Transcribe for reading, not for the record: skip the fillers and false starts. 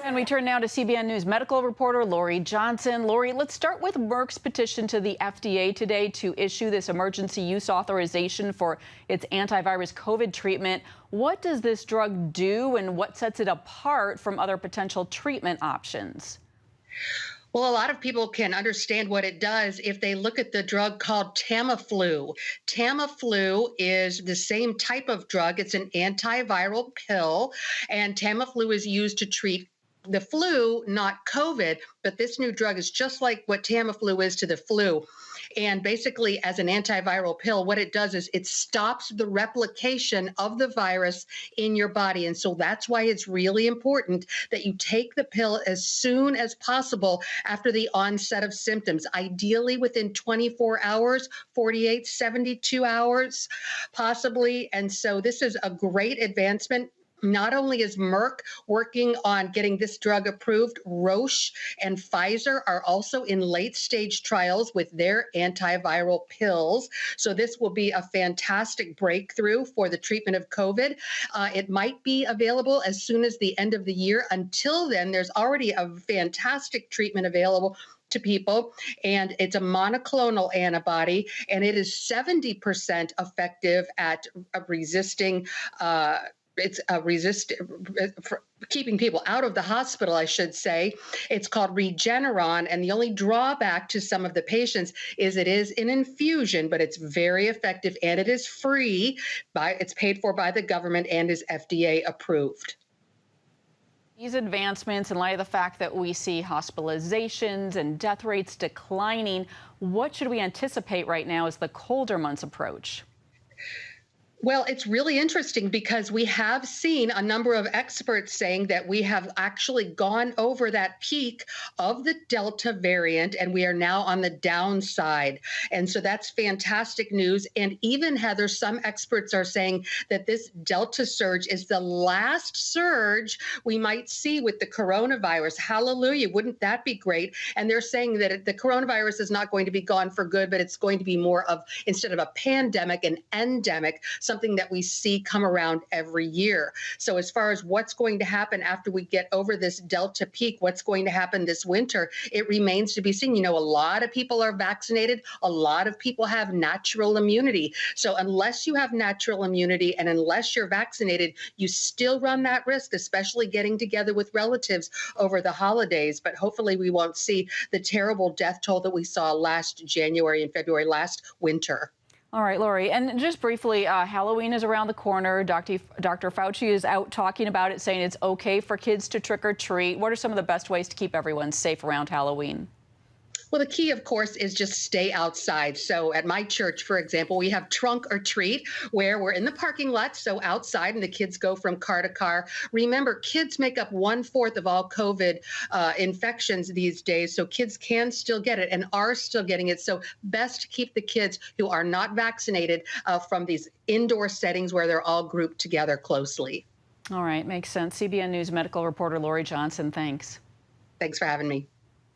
And we turn now to CBN News medical reporter Lorie Johnson. Lorie, let's start with Merck's petition to the FDA today to issue this emergency use authorization for its antivirus COVID treatment. What does this drug do and what sets it apart from other potential treatment options? Well, a lot of people can understand what it does if they look at the drug called Tamiflu. Tamiflu is the same type of drug. It's an antiviral pill, and Tamiflu is used to treat the flu, not COVID. But this new drug is just like what Tamiflu is to the flu. And basically, as an antiviral pill, what it does is it stops the replication of the virus in your body. And so that's why it's really important that you take the pill as soon as possible after the onset of symptoms, ideally within 24 hours, 48, 72 hours, possibly. And so this is a great advancement. Not only is Merck working on getting this drug approved, Roche and Pfizer are also in late-stage trials with their antiviral pills. So this will be a fantastic breakthrough for the treatment of COVID. It might be available as soon as the end of the year. Until then, there's already a fantastic treatment available to people, and it's a monoclonal antibody, and it is 70% effective at resisting keeping people out of the hospital, I should say. It's called Regeneron, and the only drawback to some of the patients is it is an infusion, but it's very effective and it is free. It's paid for by the government and is FDA approved. These advancements, in light of the fact that we see hospitalizations and death rates declining, what should we anticipate right now as the colder months approach? Well, it's really interesting because we have seen a number of experts saying that we have actually gone over that peak of the Delta variant and we are now on the downside. And so that's fantastic news. And even, Heather, some experts are saying that this Delta surge is the last surge we might see with the coronavirus. Hallelujah. Wouldn't that be great? And they're saying that the coronavirus is not going to be gone for good, but it's going to be more of, instead of a pandemic, an endemic, something that we see come around every year. So as far as what's going to happen after we get over this Delta peak, what's going to happen this winter, it remains to be seen. You know, a lot of people are vaccinated. A lot of people have natural immunity. So unless you have natural immunity and unless you're vaccinated, you still run that risk, especially getting together with relatives over the holidays. But hopefully we won't see the terrible death toll that we saw last January and February, last winter. All right, Lorie, and just briefly, Halloween is around the corner. Dr. Fauci is out talking about it, saying it's okay for kids to trick or treat. What are some of the best ways to keep everyone safe around Halloween? Well, the key, of course, is just stay outside. So at my church, for example, we have trunk or treat where we're in the parking lot, so outside, and the kids go from car to car. Remember, kids make up 1/4 of all COVID infections these days, so kids can still get it and are still getting it. So best to keep the kids who are not vaccinated from these indoor settings where they're all grouped together closely. All right, makes sense. CBN News medical reporter Lorie Johnson, thanks. Thanks for having me.